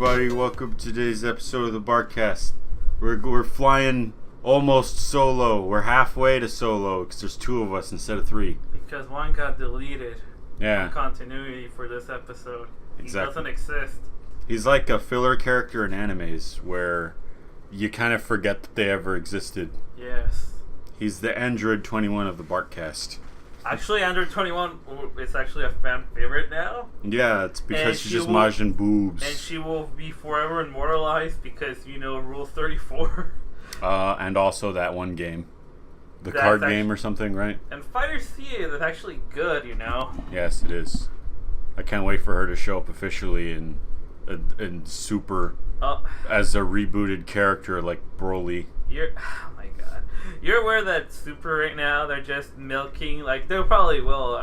everybody, welcome to today's episode of the barkcast. We're flying almost solo. We're halfway to solo because there's two of us instead of three. Because one got deleted. Yeah. Continuity for this episode. Exactly. He doesn't exist. He's like a filler character in animes where you kind of forget that they ever existed. Yes. He's the Android 21 of the barkcast. Actually, Android 21 is actually a fan favorite now. Yeah, it's because she's just Majin boobs. And she will be forever immortalized because, Rule 34. And also that one game. The card game or something, right? And Fighter C is actually good, Yes, it is. I can't wait for her to show up officially in Super as a rebooted character like Broly. Oh my god. You're aware that Super right now, they're just milking, like, they probably will,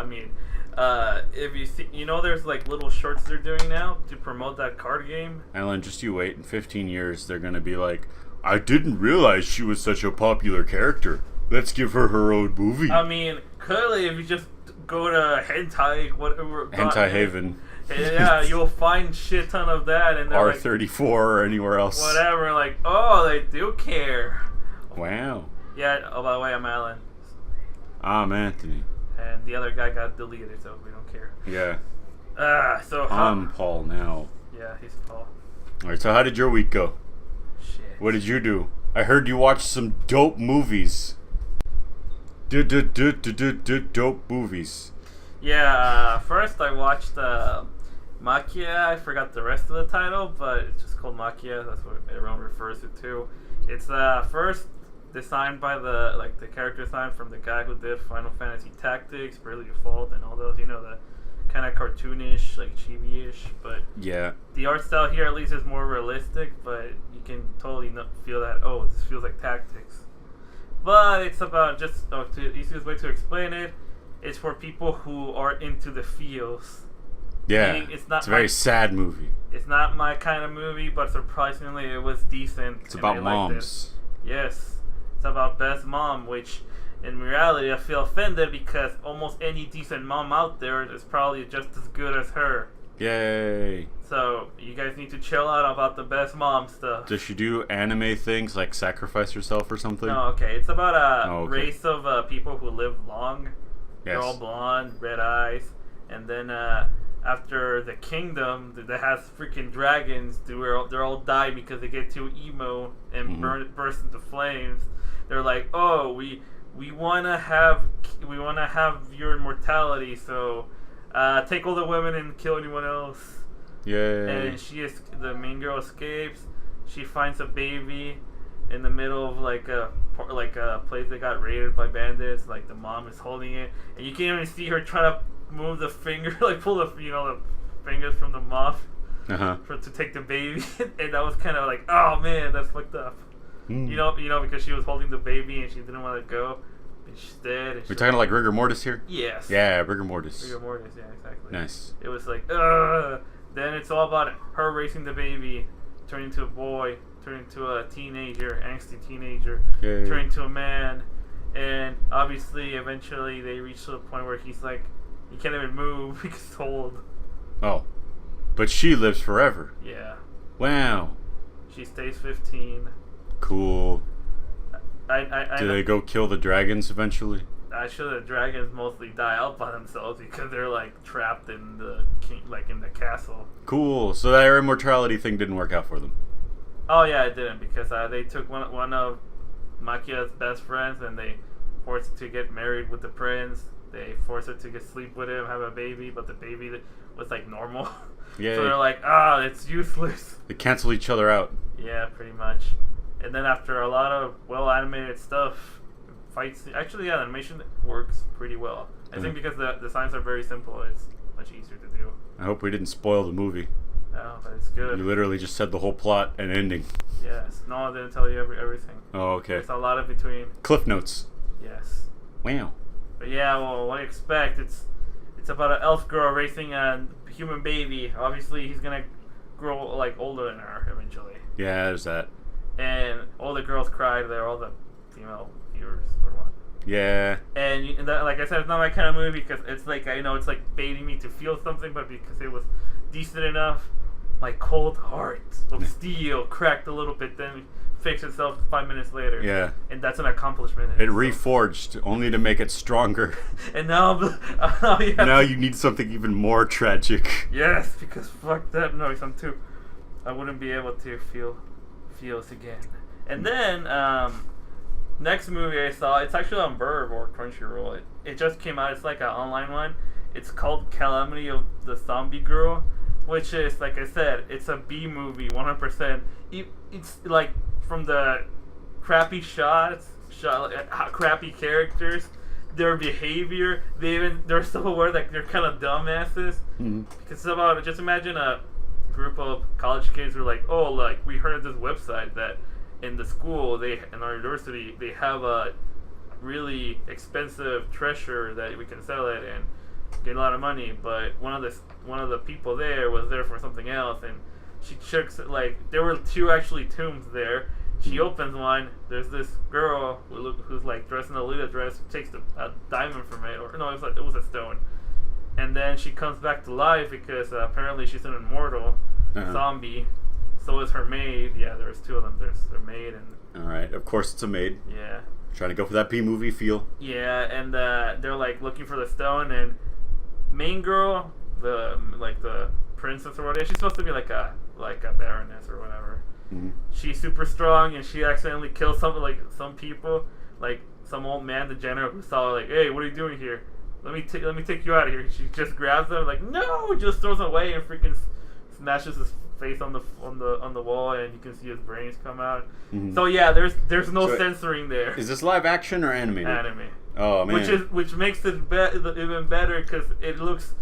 if you see, there's like little shorts they're doing now to promote that card game. Alan, just you wait, in 15 years they're gonna be like, I didn't realize she was such a popular character. Let's give her her own movie. Clearly if you just go to Hentai, whatever. Hentai Haven. Yeah, you'll find shit ton of that. And R34 or anywhere else. Whatever, they do care. Wow. Yeah, by the way, I'm Alan. I'm Anthony. And the other guy got deleted, so we don't care. Yeah. I'm Paul now. Yeah, he's Paul. Alright, so how did your week go? Shit. What did you do? I heard you watched some dope movies. Dope movies. Yeah, first I watched Maquia. I forgot the rest of the title, but it's just called Maquia. That's what everyone refers it to. It's first designed by the character design from the guy who did Final Fantasy Tactics, Bravely Default, and all those. The kind of cartoonish, chibi-ish. But yeah, the art style here at least is more realistic. But you can totally feel that. Oh, this feels like Tactics. But it's about the easiest way to explain it. It's for people who are into the feels. Yeah, Meaning it's a very sad movie. It's not my kind of movie, but surprisingly, it was decent. It's about moms. Yes, it's about best mom, which in reality I feel offended because almost any decent mom out there is probably just as good as her. Yay! So you guys need to chill out about the best mom stuff. Does she do anime things like sacrifice herself or something? No, okay. It's about a race of people who live long. Yes. They're all blonde, red eyes, and then after the kingdom that has freaking dragons, they're all die because they get too emo and burst into flames. They're like, oh, we wanna have your immortality, so take all the women and kill anyone else. Yay! And the main girl escapes. She finds a baby in the middle of a place that got raided by bandits. Like the mom is holding it, and you can't even see her trying to move the finger, pull the the fingers from the mom to take the baby. And that was kind of like, oh man, that's fucked up. Because she was holding the baby and she didn't want to go. And she's dead. We're talking like rigor mortis here. Yes. Yeah, rigor mortis. Rigor mortis. Yeah, exactly. Nice. It was like, Then it's all about her raising the baby, turning into a boy, turning into a teenager, angsty teenager, turning into a man, and obviously, eventually, they reach to the point where he's like, he can't even move because he's old. Oh, but she lives forever. Yeah. Wow. She stays 15. Cool. Do they I go kill the dragons eventually? Actually, the dragons mostly die out by themselves because they're trapped in the in the castle. Cool. So that immortality thing didn't work out for them. Oh yeah, it didn't because they took one of Maquia's best friends and they forced her to get married with the prince. They forced her to sleep with him, have a baby, but the baby was normal. Yeah. So they're it's useless. They cancel each other out. Yeah, pretty much. And then after a lot of well animated stuff, fights. Actually, yeah, the animation works pretty well. I think because the designs are very simple, it's much easier to do. I hope we didn't spoil the movie. No, but it's good. You literally just said the whole plot and ending. Yes. No, I didn't tell you everything. Oh, okay. There's a lot in between. Cliff notes. Yes. Wow. But yeah, well, what do you expect? It's about an elf girl raising a human baby. Obviously, he's gonna grow older than her eventually. Yeah, there's that. And all the girls cried. They're all the female viewers or what. Yeah. And like I said, it's not my kind of movie because it's I know it's baiting me to feel something, but because it was decent enough, my cold heart of steel cracked a little bit, then fixed itself 5 minutes later. Yeah. And that's an accomplishment. It reforged only to make it stronger. And now, now you need something even more tragic. Yes, because fuck that noise. I wouldn't be able to feel feels again. And then next movie I saw, it's actually on Burb or Crunchyroll. It just came out. It's like an online one. It's called Calamity of the Zombie Girl, which is, like I said, it's a B movie, 100%. It's like from the crappy shots, crappy characters, their behavior. They're so aware that they're kind of dumbasses. Mm-hmm. Because it's about, just imagine a group of college kids who are like, oh, like we heard this website that in the school, in our university, they have a really expensive treasure that we can sell it and get a lot of money. But one of the people there was there for something else, and she checks, like, there were two actually tombs there. She opens one. There's this girl who's like dressed in a Lolita dress, takes a diamond from it, or no, it was a stone. And then she comes back to life because apparently she's an immortal zombie. So is her maid. Yeah, there's two of them. There's her maid and. All right, of course it's a maid. Yeah. Trying to go for that B movie feel. Yeah, and they're like looking for the stone, and main girl, the princess or whatever, she's supposed to be like a baroness or whatever. Mm-hmm. She's super strong, and she accidentally kills some people, like some old man, the general, who saw like, hey, what are you doing here? Let me take you out of here. She just grabs him, like, no, just throws him away and freaking smashes his face on the wall, and you can see his brains come out. Mm-hmm. So yeah, there's no censoring there. Is this live action or animated? Anime. Oh man. Which makes it even better because it looks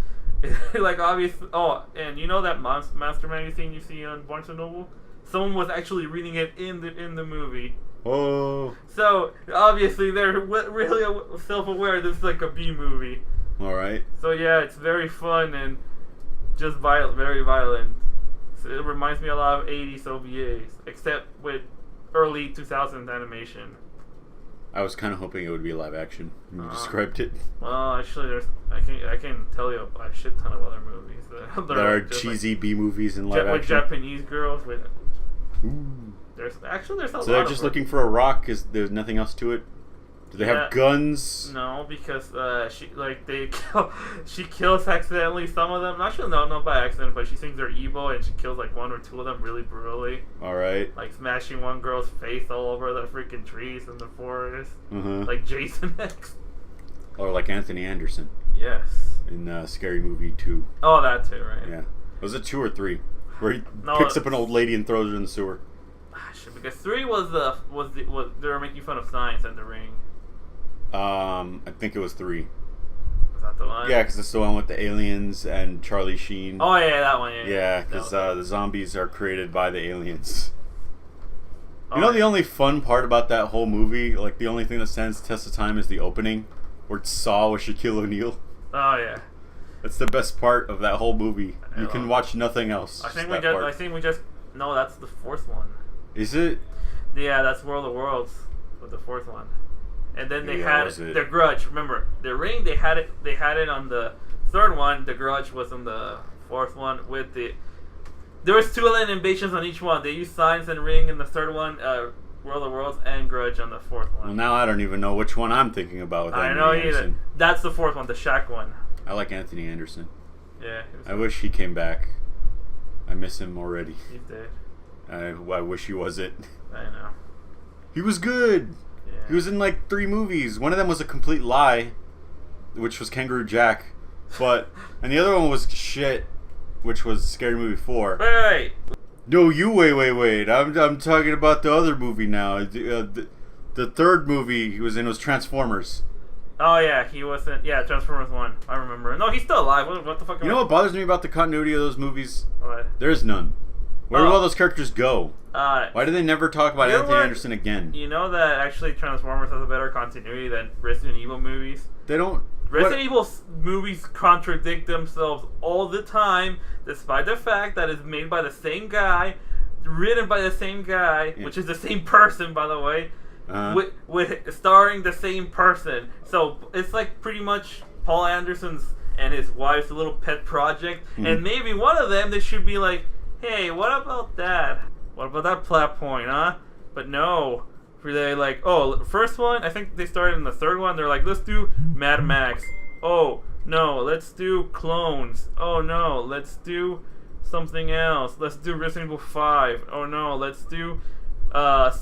like obvious. Oh, and you know that Monster magazine you see on Barnes and Noble? Someone was actually reading it in the movie. Oh. So obviously they're really self-aware. This is like a B movie. All right. So yeah, it's very fun and just very violent. So it reminds me a lot of 80s OVAs, except with early 2000s animation. I was kind of hoping it would be live action. You described it. Well, actually, I can tell you a shit ton of other movies that are cheesy like B movies in live action. With Japanese girls. Ooh. There's a lot. So they're just looking for a rock. Is there's nothing else to it? Do they have guns? No, because she kills accidentally some of them. Actually, no, not by accident, but she thinks they're evil, and she kills like one or two of them really brutally. All right. Like smashing one girl's face all over the freaking trees in the forest. Mm-hmm. Like Jason X. Or like Anthony Anderson. Yes. In Scary Movie 2. Oh, that too, right? Yeah. Was it 2 or 3? Where he picks up an old lady and throws her in the sewer. Because 3 was they were making fun of science and the Ring. I think it was 3. Was that the one? Yeah, because it's the one with the aliens and Charlie Sheen. Oh yeah, that one. Yeah. Yeah, because the zombies are created by the aliens. You know, the only fun part about that whole movie, like the only thing that stands the test of time, is the opening, where it's Saw with Shaquille O'Neal. Oh yeah. That's the best part of that whole movie. You can watch nothing else. I think we just. No, that's the fourth one. Is it? Yeah, that's World of Worlds with the fourth one. And then they had their Grudge. Remember, the Ring, they had it on the third one. The Grudge was on the fourth one with the. There was 2 alien invasions on each one. They used Science and Ring in the third one, World of Worlds, and Grudge on the fourth one. Well, now I don't even know which one I'm thinking about with Anthony Anderson. Either. That's the fourth one, the Shaq one. I like Anthony Anderson. Yeah. I wish he came back. I miss him already. He's dead. I wish he wasn't. I know. He was good. Yeah. He was in like 3 movies. One of them was a complete lie, which was Kangaroo Jack, and the other one was shit, which was Scary Movie 4. Wait. No, you wait. I'm talking about the other movie now. The third movie he was in was Transformers. Oh yeah, he wasn't. Yeah, Transformers 1. I remember. No, he's still alive. What the fuck? You know what bothers me about the continuity of those movies? What? There's none. Where do all those characters go? Why do they never talk about Anthony Anderson again? You know that actually Transformers has a better continuity than Resident Evil movies? They don't. Resident Evil movies contradict themselves all the time, despite the fact that it's made by the same guy, written by the same guy, which is the same person, by the way, with starring the same person. So it's like pretty much Paul Anderson's and his wife's little pet project, and maybe one of them they should be like, hey, what about that? What about that plot point, huh? But no. They're like, oh, first one, I think they started in the third one. They're like, let's do Mad Max. Oh, no, let's do clones. Oh, no, let's do something else. Let's do Resident Evil 5. Oh, no, let's do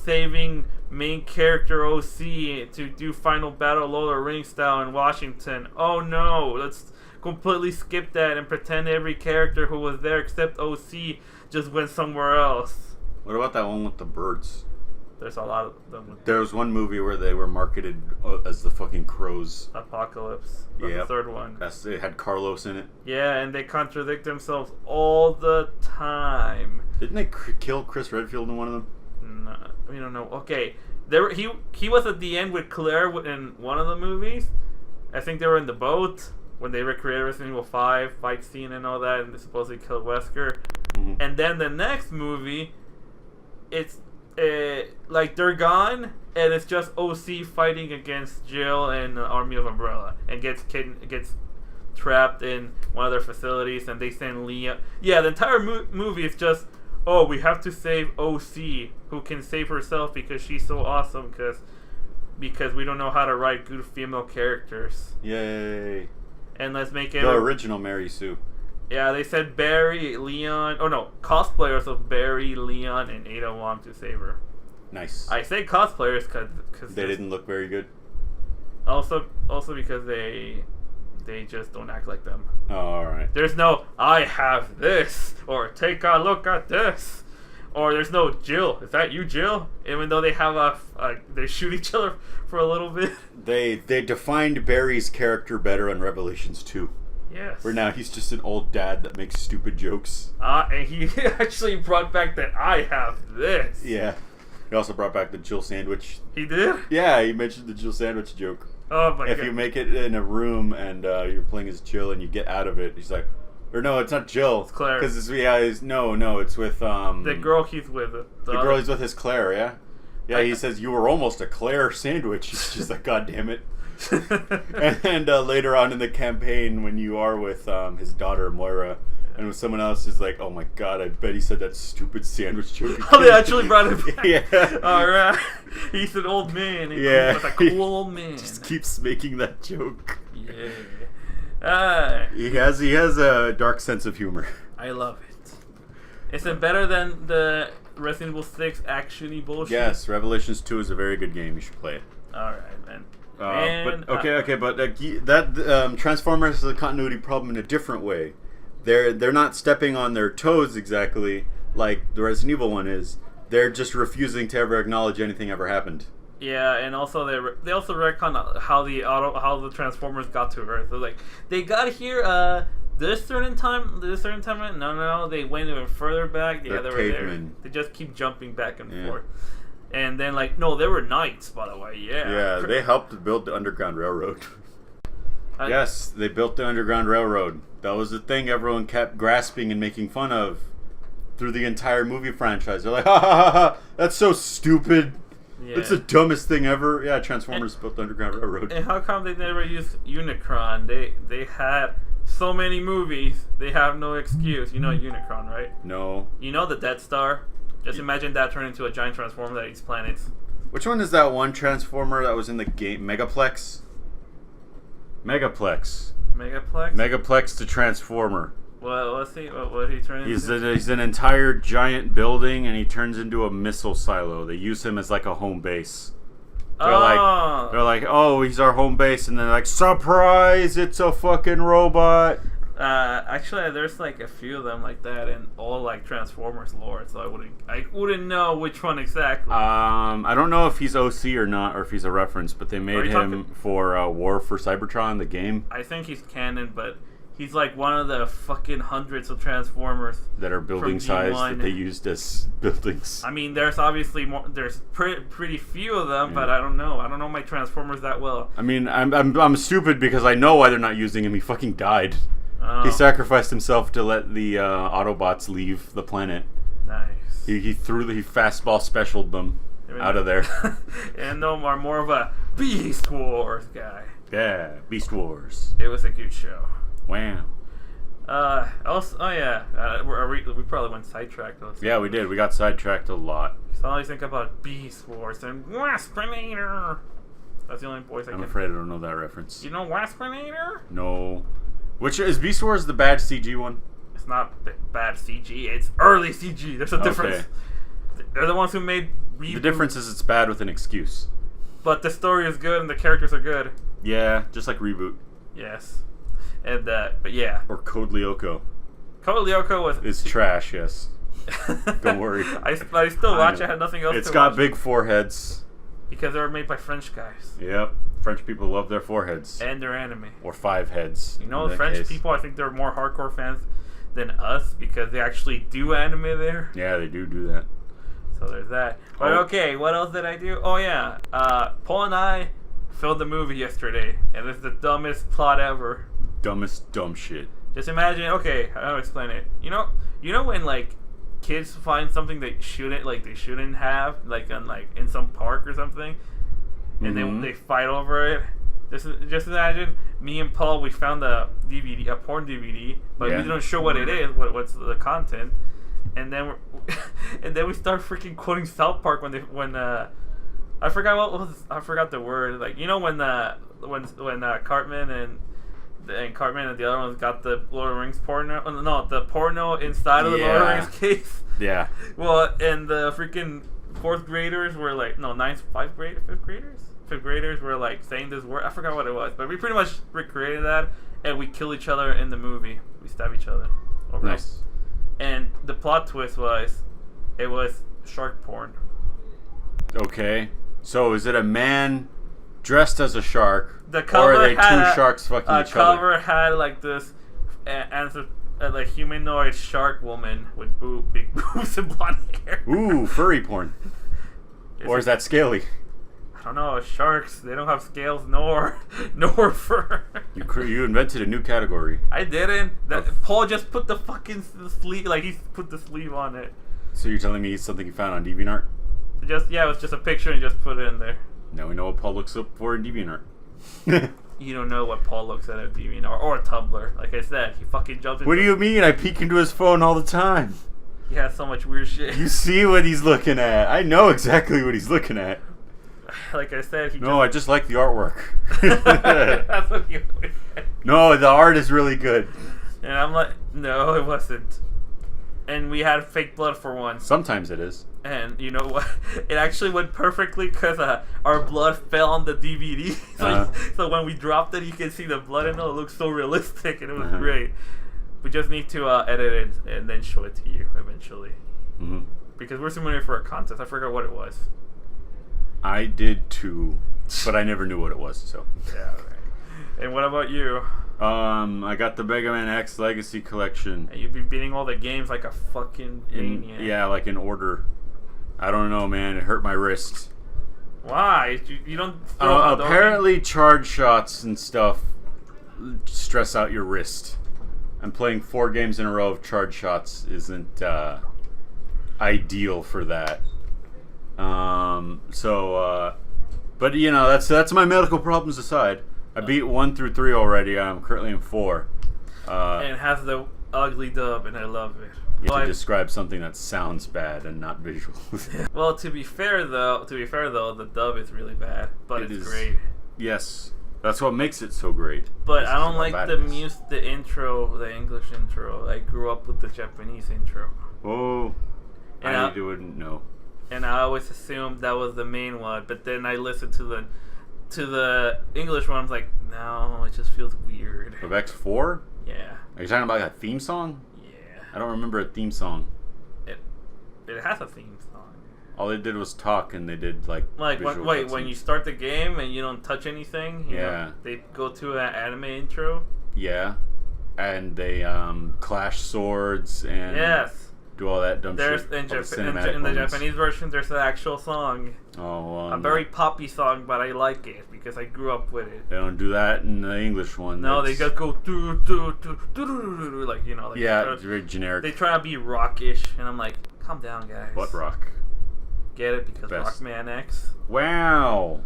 saving main character OC to do Final Battle Lord of the Rings style in Washington. Oh, no, let's completely skip that and pretend every character who was there except OC just went somewhere else. What about that one with the birds? There's a lot of them. There was one movie where they were marketed as the fucking crows. Apocalypse. That's the third one. It had Carlos in it. Yeah, and they contradict themselves all the time. Didn't they kill Chris Redfield in one of them? No, we don't know. Okay, he was at the end with Claire in one of the movies. I think they were in the boat when they recreated Resident Evil 5 fight scene and all that, and they supposedly killed Wesker. Mm-hmm. And then the next movie, it's like they're gone, and it's just OC fighting against Jill and the Army of Umbrella, and gets trapped in one of their facilities, and they send Leah. Yeah, the entire movie is just, oh, we have to save OC, who can save herself because she's so awesome, because we don't know how to write good female characters. Yay! And let's make it the original Mary Sue. Yeah, they said Barry, Leon... Oh, no. Cosplayers of Barry, Leon, and Ada Wong to save her. Nice. I say cosplayers because they didn't look very good. Also because they just don't act like them. Oh, alright. There's no, I have this, or take a look at this. Or there's no, Jill, is that you, Jill? Even though they have they shoot each other for a little bit. They defined Barry's character better in Revelations 2. Yes. Where now he's just an old dad that makes stupid jokes. And he actually brought back that I have this. Yeah. He also brought back the Jill sandwich. He did? Yeah, he mentioned the Jill sandwich joke. Oh my god. If you make it in a room and you're playing as Jill and you get out of it, he's like, or no, it's not Jill. It's Claire. Because it's with the girl he's with. The girl he's with is Claire, yeah? Yeah, he says, you were almost a Claire sandwich. He's just like, God damn it. and later on in the campaign, when you are with his daughter Moira, and when someone else is like, "Oh my god, I bet he said that stupid sandwich joke." Oh, they actually brought it back. Yeah. All right. He's an old man. Yeah. He's a cool old man. Just keeps making that joke. Yeah. He has a dark sense of humor. I love it. Is it better than the Resident Evil 6 action-y bullshit? Yes, Revelations 2 is a very good game. You should play it. All right, man. But Transformers is a continuity problem in a different way. They're not stepping on their toes exactly like the Resident Evil one is. They're just refusing to ever acknowledge anything ever happened. Yeah, and also they also retcon how the Transformers got to Earth. They're like, they got here this certain time. No, they went even further back. Yeah, they were there. They just keep jumping back and forth. And then, no, they were knights, by the way, yeah. Yeah, they helped build the Underground Railroad. Yes, they built the Underground Railroad. That was the thing everyone kept grasping and making fun of through the entire movie franchise. They're like, ha ha ha ha, that's so stupid. Yeah. It's the dumbest thing ever. Yeah, Transformers built the Underground Railroad. And how come they never used Unicron? They had so many movies, they have no excuse. You know Unicron, right? No. You know the Death Star? Just imagine that turned into a giant transformer that eats planets. Which one is that one transformer that was in the game? Megaplex? Megaplex to Transformer. Well, let's see. What did he turn into? He's an entire giant building, and he turns into a missile silo. They use him as like a home base. They're like, oh, he's our home base, and they're like, surprise! It's a fucking robot. Actually, there's a few of them like that in all Transformers lore, so I wouldn't know which one exactly. I don't know if he's OC or not, or if he's a reference, but they made him for War for Cybertron, the game. I think he's canon, but he's one of the fucking hundreds of Transformers that are building size that they used as buildings. I mean, there's obviously more. There's pretty few of them, but I don't know. I don't know my Transformers that well. I mean, I'm stupid because I know why they're not using him. He fucking died. Oh. He sacrificed himself to let the Autobots leave the planet. Nice. He fastball specialed them out of there. And no more of a Beast Wars guy. Yeah, Beast Wars. It was a good show. Wow. Also, oh yeah, we probably went sidetracked. Yeah, we did. We got sidetracked a lot. So I always think about Beast Wars and Waspinator. That's the only voice I can. I'm afraid I don't know that reference. You know Waspinator? No. Which is Beast Wars the bad CG one? It's not bad CG. It's early CG. There's a difference. They're the ones who made reboot. The difference is it's bad with an excuse. But the story is good and the characters are good. Yeah, just like Reboot. Yes. And but yeah. Or Code Lyoko. Code Lyoko was... It's trash, yes. Don't worry. I still watch it. I had nothing else to watch. It's got big foreheads. Because they were made by French guys. Yep. French people love their foreheads. And their anime. Or 5 heads. You know, French people, I think they're more hardcore fans than us because they actually do anime there. Yeah, they do that. So there's that. But okay, what else did I do? Oh yeah, Paul and I filmed the movie yesterday, and it's the dumbest plot ever. Dumbest dumb shit. Just imagine. Okay, I'll explain it. You know when like kids find something they shouldn't have, like in some park or something, and then they fight over it. Just imagine me and Paul. We found a DVD, a porn DVD, but we didn't show what it is. What's the content? And then we start freaking quoting South Park when I forgot the word, like when Cartman and Cartman and the other ones got the Lord of the Rings porno. No, the porno inside of the Lord of the Rings case. Yeah. Well, and the freaking fifth graders were like saying this word. I forgot what it was, but we pretty much recreated that, and we kill each other in the movie. We stab each other. Nice. And the plot twist was, it was shark porn. Okay. So is it a man dressed as a shark, or are they two sharks fucking each other? The cover had like this like humanoid shark woman with big boobs and blonde hair. Ooh, furry porn. Or is that scaly? I don't know. Sharks, they don't have scales nor fur. You invented a new category. I didn't. Paul just put the fucking sleeve, like he put the sleeve on it. So you're telling me it's something you found on DeviantArt? It was just a picture and just put it in there. Now we know what Paul looks up for in DeviantArt. You don't know what Paul looks at DeviantArt or Tumblr. Like I said, he fucking jumps into... What do you mean? I peek into his phone all the time. He has so much weird shit. You see what he's looking at. I know exactly what he's looking at. Like I said, I just like the artwork. That's what you always said. No, the art is really good. And I'm like, no, it wasn't. And we had fake blood for once. Sometimes it is. And you know what? It actually went perfectly because our blood fell on the DVD. So when we dropped it, you can see the blood and it looks so realistic, and it was great. We just need to edit it and then show it to you eventually. Mm-hmm. Because we're submitting for a contest. I forgot what it was. I did too, but I never knew what it was. So yeah. Right. And what about you? I got the Mega Man X Legacy Collection. And you've been beating all the games like a fucking maniac. Yeah, like in order. I don't know, man. It hurt my wrist. Why? You don't. Apparently, charge shots and stuff stress out your wrist. And playing 4 games in a row of charge shots isn't ideal for that. But you know, that's my medical problems aside. I beat 1 through 3 already. I'm currently in 4. And it has the ugly dub, and I love it. You have to describe something that sounds bad and not visual. Well, to be fair though, the dub is really bad, but it's great. Yes, that's what makes it so great. But I don't like the intro, the English intro. I grew up with the Japanese intro. Oh, and I wouldn't know. And I always assumed that was the main one, but then I listened to the English one. I was like, no, it just feels weird. Of X4? Yeah. Are you talking about a theme song? Yeah. I don't remember a theme song. It has a theme song. All they did was talk, and they did when you start the game and you don't touch anything. You know, they go to an anime intro. Yeah, and they clash swords and do all that dumb shit. In the Japanese version, there's an actual song. Oh, a very poppy song, but I like it because I grew up with it. They don't do that in the English one. No, they just go like it's very generic. They try to be rockish, and I'm like, calm down, guys. What rock? Get it? Because Rockman X. Wow.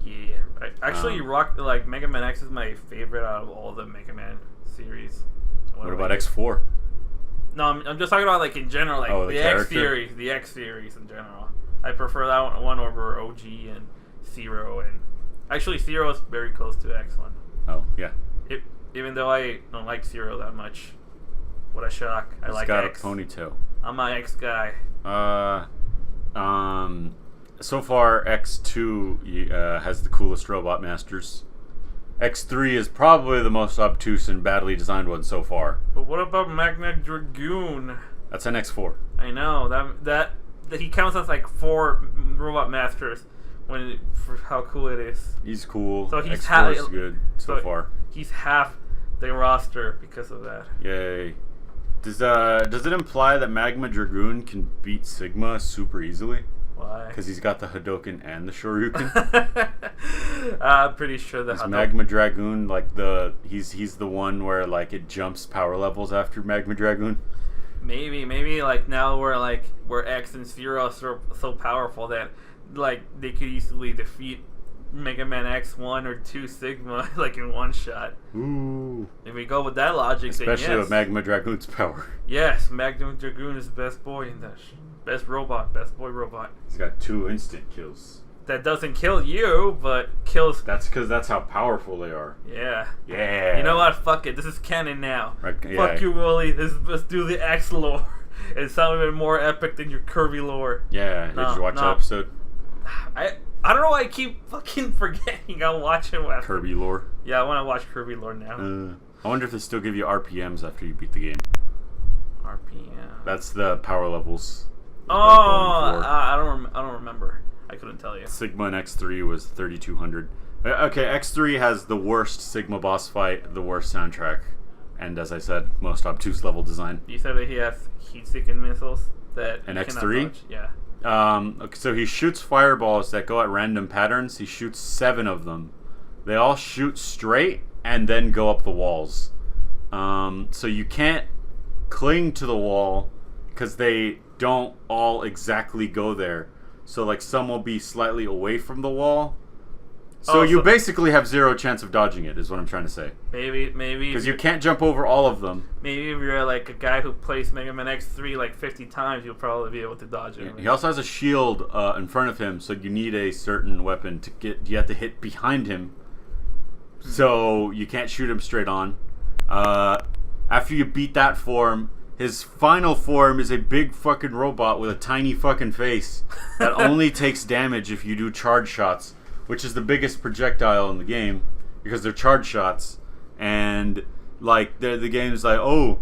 Yeah, actually, Mega Man X is my favorite out of all the Mega Man series. What about X4? No, I'm just talking about like in general, like the X series, in general. I prefer that one over OG and Zero, and actually Zero is very close to X1. Oh yeah. Even though I don't like Zero that much. What a shock! I like got X. a ponytail. I'm my X guy. So far X2 has the coolest robot masters. X3 is probably the most obtuse and badly designed one so far. But what about Magna Dragoon? That's an X4. I know that he counts as like 4 robot masters for how cool it is. He's cool. So he's X4 is good so far. He's half the roster because of that. Yay! Does it imply that Magma Dragoon can beat Sigma super easily? Why? Because he's got the Hadoken and the Shoryuken. I'm pretty sure that Magma Dragoon, like he's the one where like it jumps power levels after Magma Dragoon. Maybe like now where X and Zero are so powerful that like they could easily defeat Mega Man X1 or 2 Sigma like in one shot. Ooh. If we go with that logic, especially then yes. with Magma Dragoon's power. Yes, Magma Dragoon is the best boy in that. Best boy robot. He's got 2 instant kills. That doesn't kill you, but kills. That's because that's how powerful they are. Yeah. Yeah. You know what? Fuck it. This is canon now. Right, yeah. Fuck you, Willie. Let's do the X lore. It sounded even more epic than your Kirby lore. Yeah. Did you watch that episode? I don't know why I keep fucking forgetting. I'll watch it after. Kirby lore. Yeah, I want to watch Kirby lore now. I wonder if they still give you RPMs after you beat the game. RPM. That's the power levels. Oh, I don't remember. I couldn't tell you. Sigma and X3 was 3200. Okay, X3 has the worst Sigma boss fight, the worst soundtrack, and as I said, most obtuse level design. You said that he has heat-seeking missiles that. And X3? Yeah. So he shoots fireballs that go at random patterns. He shoots 7 of them. They all shoot straight and then go up the walls. So you can't cling to the wall because they don't all exactly go there. So like some will be slightly away from the wall. So you basically have 0 chance of dodging it, is what I'm trying to say. Maybe. Because you can't jump over all of them. Maybe if you're like a guy who plays Mega Man X3 like 50 times, you'll probably be able to dodge it. He also has a shield in front of him, so you need a certain weapon to get. You have to hit behind him, so you can't shoot him straight on. After you beat that form, his final form is a big fucking robot with a tiny fucking face that only takes damage if you do charge shots, which is the biggest projectile in the game because they're charge shots. And like the game's like, oh,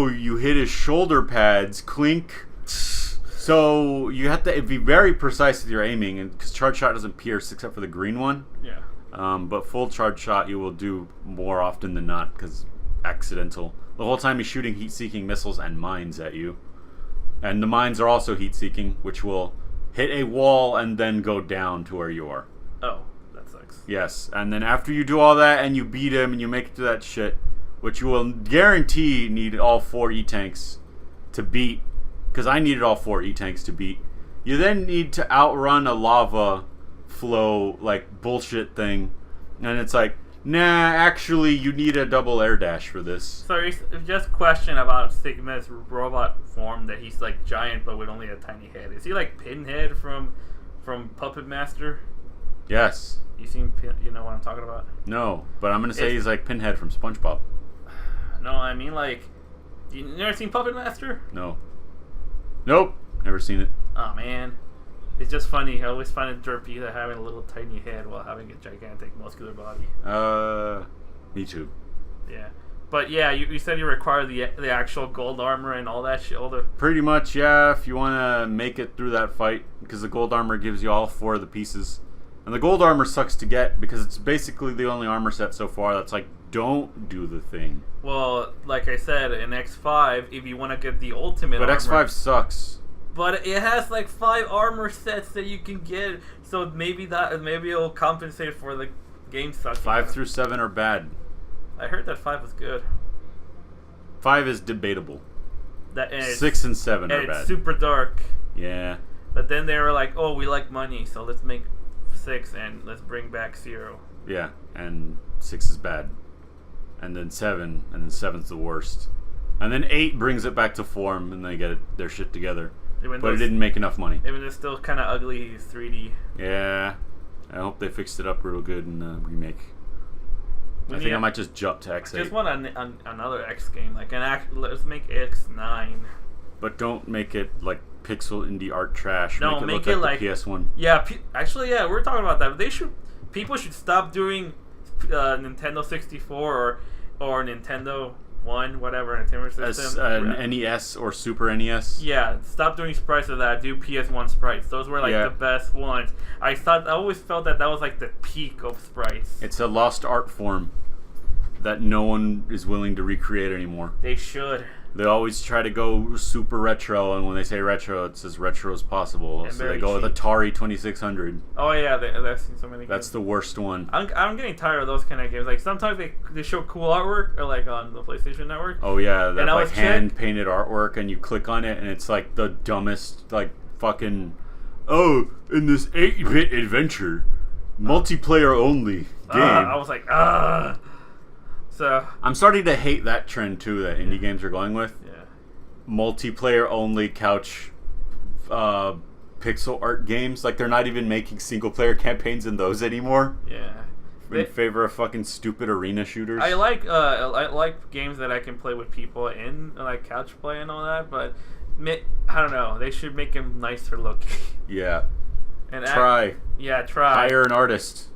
you hit his shoulder pads, clink. So you have to be very precise with your aiming, and because charge shot doesn't pierce except for the green one. Yeah. But full charge shot you will do more often than not because accidental. The whole time he's shooting heat-seeking missiles and mines at you. And the mines are also heat-seeking, which will hit a wall and then go down to where you are. Oh, that sucks. Yes, and then after you do all that and you beat him and you make it to that shit, which you will guarantee need all 4 E-Tanks to beat, because I needed all 4 E-Tanks to beat, you then need to outrun a lava flow, like, bullshit thing. And it's like, nah, actually, you need a double air dash for this. So just a question about Sigma's robot form, that he's like giant but with only a tiny head. Is he like Pinhead from Puppet Master? Yes. You know what I'm talking about? No, but I'm gonna say he's like Pinhead from SpongeBob. No, I mean like, you never seen Puppet Master? No. Nope, never seen it. Oh man, it's just funny. I always find it derpy that having a little tiny head while having a gigantic muscular body. Me too. Yeah, but yeah, you said you require the actual gold armor and all that shit. Pretty much, yeah. If you want to make it through that fight, because the gold armor gives you all 4 of the pieces, and the gold armor sucks to get because it's basically the only armor set so far that's like, don't do the thing. Well, like I said, in X5, if you want to get the ultimate but armor... X5 sucks. But it has like 5 armor sets that you can get, so maybe it'll compensate for the game sucking. 5 through 7 are bad. I heard that 5 was good. 5 is debatable. 6 and 7 are bad. It's super dark. Yeah. But then they were like, oh, we like money, so let's make 6 and let's bring back 0. Yeah, and 6 is bad. and then 7, and then 7's the worst. And then 8 brings it back to form, and they get their shit together. But it didn't make enough money. Even though it's still kind of ugly 3D. Yeah. I hope they fixed it up real good in the remake. I think I might just jump to X8. I just want another X game. Like let's make X9. But don't make it like pixel indie art trash. No, make it look like the PS1. Yeah, actually, yeah, we're talking about that. People should stop doing Nintendo 64 or Nintendo 1, whatever, Nintendo system. An NES or Super NES. Yeah, stop doing sprites of that. Do PS1 sprites. Those were like the best ones. I always felt that was like the peak of sprites. It's a lost art form that no one is willing to recreate anymore. They should. They always try to go super retro, and when they say retro, it's as retro as possible. And so they go with Atari 2600. Oh yeah, I've seen so many games. That's the worst one. I'm getting tired of those kind of games. Like sometimes they show cool artwork, or like on the PlayStation Network. Oh yeah, that like hand painted artwork, and you click on it, and it's like the dumbest, like fucking. Oh, in this 8-bit adventure, multiplayer only game. I was like, So I'm starting to hate that trend too that indie games are going with. Yeah. Multiplayer only couch pixel art games. Like they're not even making single player campaigns in those anymore. Yeah. In favor of fucking stupid arena shooters. I like games that I can play with people in, like couch play and all that, but I don't know. They should make them nicer looking. Yeah. And try. Try. Hire an artist.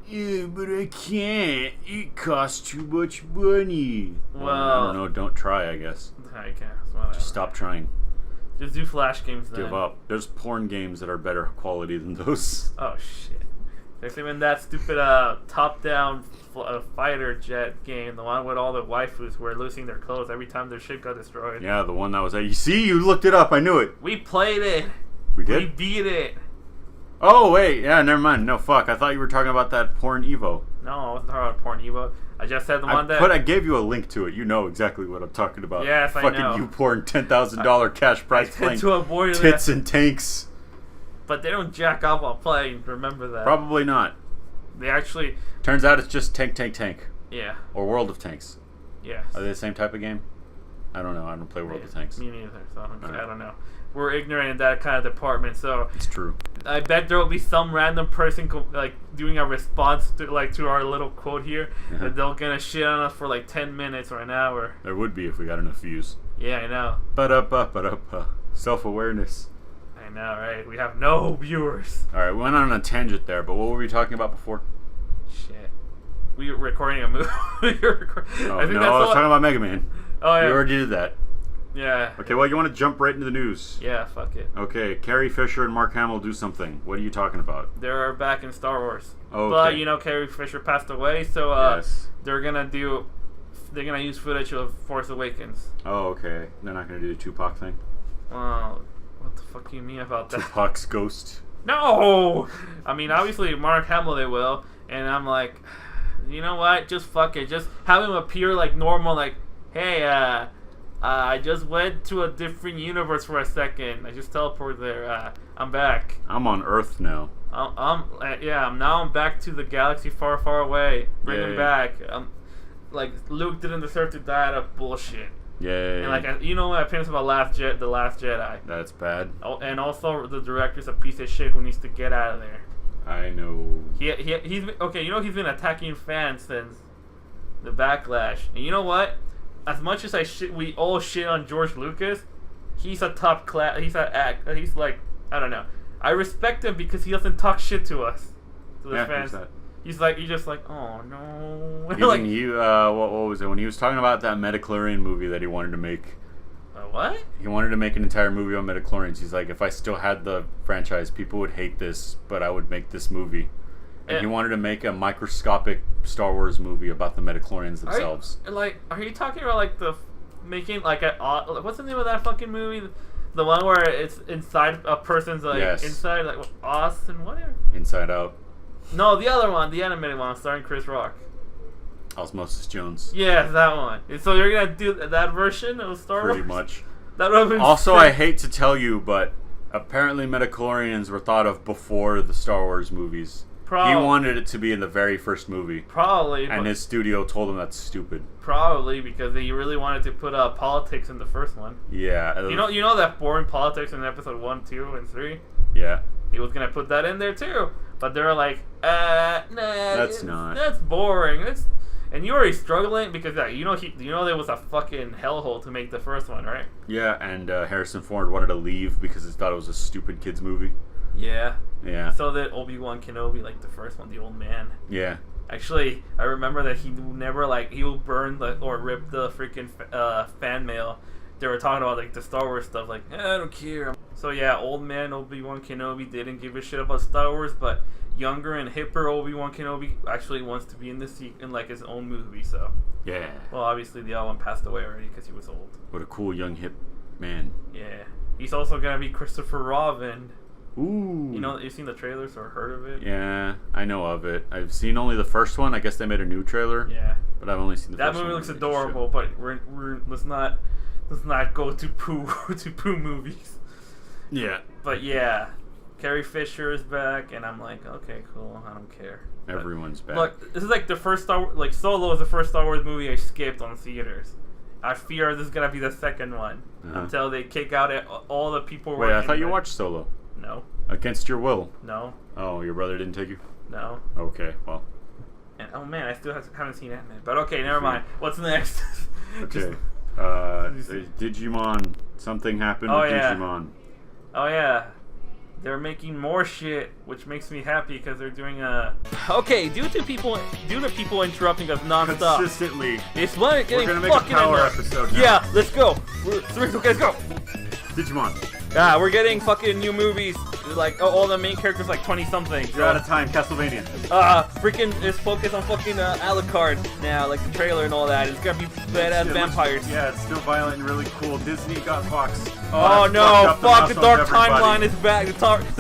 Yeah, but I can't. It costs too much money. Well, I don't know. Don't try, I guess. I guess. Just stop trying. Just do Flash games then. Give up. There's porn games that are better quality than those. Oh, shit. There's even that stupid top-down fighter jet game, the one with all the waifus who are losing their clothes every time their ship got destroyed. Yeah, the one that was... You see? You looked it up. I knew it. We played it. We did? We beat it. Oh, wait. Yeah, never mind. No, fuck. I thought you were talking about that Porn Evo. No, I wasn't talking about Porn Evo. I just said the one that... But I gave you a link to it. You know exactly what I'm talking about. Yes, I know. Fucking you pouring $10,000 cash prize playing tits and tanks. But they don't jack off while playing. Remember that. Probably not. They actually... Turns out it's just Tank. Yeah. Or World of Tanks. Yes. Are they the same type of game? I don't know. I don't play World of Tanks. Me neither. So I don't know. We're ignorant in that kind of department, so... It's true. I bet there will be some random person like doing a response to our little quote here, and they're gonna shit on us for like 10 minutes or an hour. There would be if we got enough views. Yeah, I know. Ba-da-ba-ba-da-ba. Self-awareness. I know, right? We have no viewers. Alright, we went on a tangent there, but what were we talking about before? Shit. We were recording a movie. I was talking about Mega Man. Oh, yeah. We already did that. Yeah. Okay, well, you want to jump right into the news? Yeah, fuck it. Okay, Carrie Fisher and Mark Hamill do something. What are you talking about? They're back in Star Wars. Oh, okay. But, Carrie Fisher passed away, so they're going to use footage of Force Awakens. Oh, okay. They're not going to do the Tupac thing? Well, what the fuck do you mean about that? Tupac's ghost? No! I mean, obviously, Mark Hamill they will, and I'm like, you know what? Just fuck it. Just have him appear like normal, like, hey, I just went to a different universe for a second. I just teleported there. I'm back. I'm on Earth now. I'm back to the galaxy far, far away. Bring him back. Like Luke didn't deserve to die out of bullshit. Yeah. And like my opinions about the Last Jedi. That's bad. Oh, and also the director's a piece of shit who needs to get out of there. I know. He's okay. He's been attacking fans since the Backlash. And you know what? As much as we all shit on George Lucas, he's a top class. He's like, I don't know. I respect him because he doesn't talk shit to us, to the fans. He's just like, oh no. Like what was it when he was talking about that Metachlorian movie that he wanted to make? What? He wanted to make an entire movie on Metachlorians. He's like, if I still had the franchise, people would hate this, but I would make this movie. And he wanted to make a microscopic Star Wars movie about the Metachlorians themselves. Are you talking about like making like what's the name of that fucking movie? The one where it's inside a person's inside like Oz and whatever. Inside Out. No, the other one, the animated one, starring Chris Rock. Osmosis Jones. Yeah, that one. And so you're gonna do that version of Star Wars? Pretty much. That would have been also, I hate to tell you, but apparently Metachlorians were thought of before the Star Wars movies. He wanted it to be in the very first movie. Probably. And his studio told him that's stupid. Probably because he really wanted to put politics in the first one. Yeah. You know that boring politics in episode 1, 2, and 3? Yeah. He was gonna put that in there too, but they were like, nah, that's boring. And you were already struggling because you know there was a fucking hellhole to make the first one, right? Yeah, and Harrison Ford wanted to leave because he thought it was a stupid kids movie. Yeah. Yeah. So that Obi-Wan Kenobi, like the first one, the old man. Yeah. Actually, I remember that he will burn or rip the freaking fan mail. They were talking about like the Star Wars stuff, like I don't care. So yeah, old man Obi-Wan Kenobi didn't give a shit about Star Wars, but younger and hipper Obi-Wan Kenobi actually wants to be in like his own movie. So yeah. Well, obviously the other one passed away already because he was old. What a cool young hip man. Yeah, he's also gonna be Christopher Robin. Ooh. You've seen the trailers or heard of it? Yeah, I know of it. I've seen only the first one. I guess they made a new trailer. Yeah. But I've only seen the first one. That movie looks adorable, but let's not go to poo movies. Yeah. But yeah, Carrie Fisher is back, and I'm like, okay, cool. I don't care. Everyone's back. Look, this is like the first Solo is the first Star Wars movie I skipped on theaters. I fear this is gonna be the second one until they kick out all the people. Wait, I thought you watched Solo. No. Against your will? No. Oh, your brother didn't take you? No. Okay, well. And, oh man, I still haven't seen Ant-Man. But okay, never mind. What's next? Okay. Digimon. Something happened with Digimon. Oh yeah. They're making more shit, which makes me happy because they're doing a. Okay, due to people interrupting us nonstop. Consistently. It's getting we're gonna make a power episode now. Yeah, let's go. Let's go. Digimon. Yeah, we're getting fucking new movies. Like all the main characters, like 20-something. You're out of time. Castlevania. Freaking is focused on fucking Alucard now, like the trailer and all that. It's gonna be badass vampires. Yeah, it's still violent and really cool. Disney got Fox. Oh no! Fuck! The dark timeline is back. The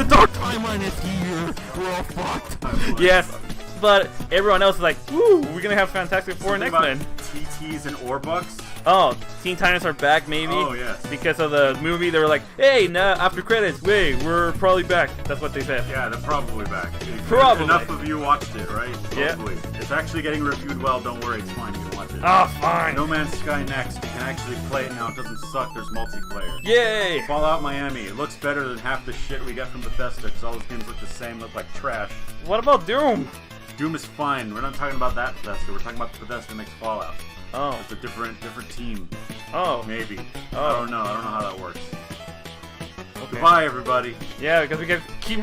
dark timeline is here. We're all fucked. Yes, but everyone else is like, woo! We're gonna have Fantastic Four and X-Men. TTs and Orbucks. Oh, Teen Titans are back, maybe? Oh, yes. Because of the movie, they were like, hey, after credits, wait, we're probably back. That's what they said. Yeah, they're probably back. Probably. Enough of you watched it, right? Yeah. Hopefully. It's actually getting reviewed well, don't worry, it's fine, you can watch it. Oh, fine. No Man's Sky next. You can actually play it now, it doesn't suck, there's multiplayer. Yay! Fallout Miami, it looks better than half the shit we get from Bethesda, because all those games look the same, look like trash. What about Doom? Doom is fine, we're not talking about that Bethesda, we're talking about the Bethesda makes Fallout. Oh. It's a different team. Oh. Maybe. Oh. I don't know how that works. Okay. Goodbye, everybody. Yeah, because we can keep...